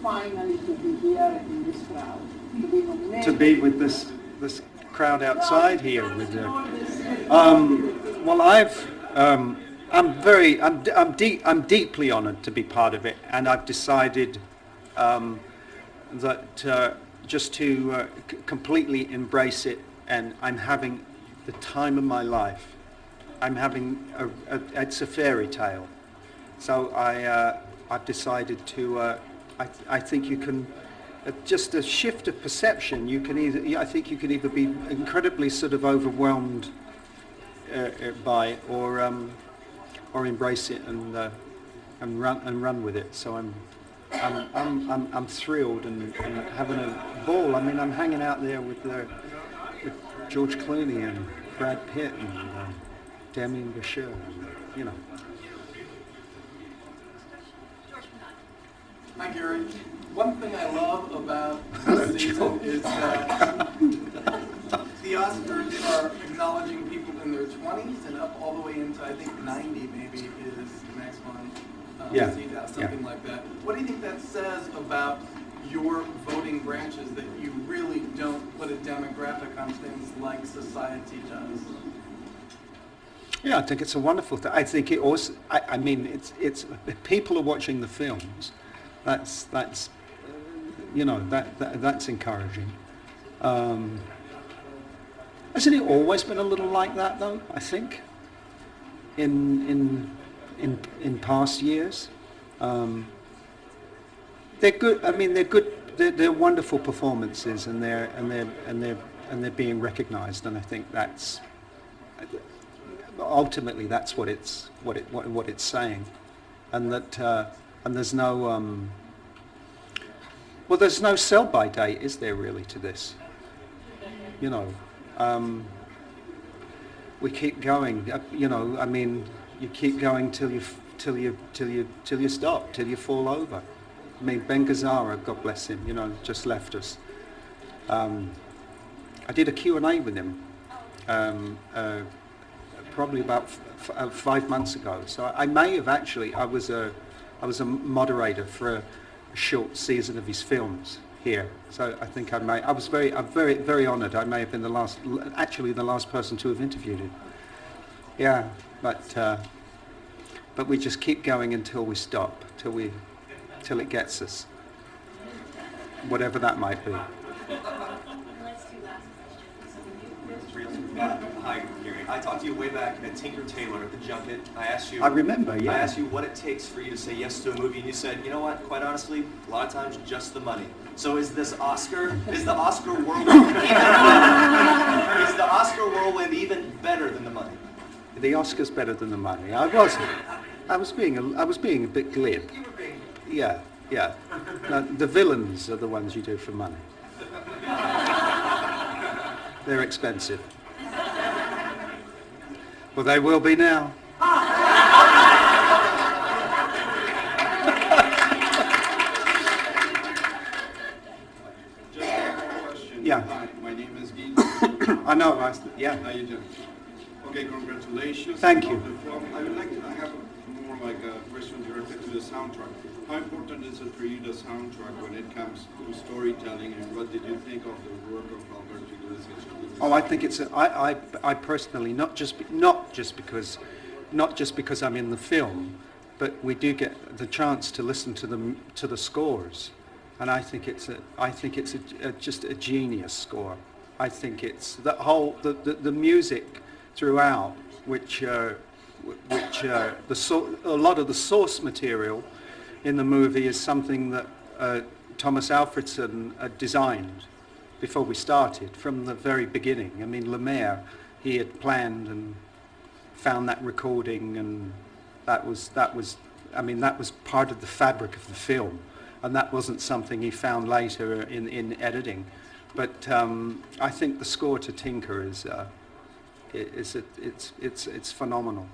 finally to be here in this crowd, to be nominated? To be with this crowd outside here with well, I'm deeply honoured to be part of it, and I've decided that just to completely embrace it, and I'm having the time of my life. I'm having it's a fairy tale, so I've decided to. I think you can. Just a shift of perception. You can either. I think you can either be incredibly sort of overwhelmed by it, or embrace it and run with it. So I'm thrilled and having a ball. I mean, I'm hanging out there with George Clooney and Brad Pitt and Demi Moore, you know. Hi, Gary. One thing I love about this season is that the Oscars are acknowledging people in their 20s and up all the way into, I think, 90 maybe is the next one. Something like that. What do you think that says about your voting branches, that you really don't put a demographic on things like society does? Yeah, I think it's a wonderful thing. I think it also. I mean, it's if people are watching the films. That's you know, that's encouraging. Hasn't it always been a little like that, though? I think in past years, they're good. I mean, they're good. They're wonderful performances, and they're being recognised. And I think that's ultimately that's what it's saying, and that. And there's no, well, there's no sell-by date, is there really, to this? You know, we keep going. You know, I mean, you keep going till you stop, till you fall over. I mean, Ben Gazzara, God bless him, you know, just left us. I did a Q&A with him probably about 5 months ago. So I may have actually. I was a moderator for a short season of his films here, so I think I'm very honoured. I may have been the last person to have interviewed him. Yeah, but we just keep going until we stop, till it gets us, whatever that might be. Hi, Gary. I talked to you way back at Tinker Tailor at the junket. I asked you. I remember, yeah. I asked you what it takes for you to say yes to a movie, and you said, you know what? Quite honestly, a lot of times just the money. So is the Oscar whirlwind is the Oscar whirlwind even better than the money? The Oscar's better than the money. I was being a bit glib. You were being. Yeah. No, the villains are the ones you do for money. They're expensive. Well, they will be now. Just one question. Yeah. Hi, my name is Guy. I know. Yeah. How you doing? Okay, congratulations. Thank you. I would like to have more like a question directed to the soundtrack. How important is it for you, the soundtrack, when it comes to storytelling, and what did you think of the work of Albert Iglesias? Oh, I think it's. I personally, not just because I'm in the film, but we do get the chance to listen to the scores, and I think it's just a genius score. I think it's the music throughout, which a lot of the source material in the movie is something that Thomas Alfredson designed before we started, from the very beginning. I mean, Lemire, he had planned and found that recording, and that was part of the fabric of the film, and that wasn't something he found later in editing. But I think the score to Tinker is it's phenomenal.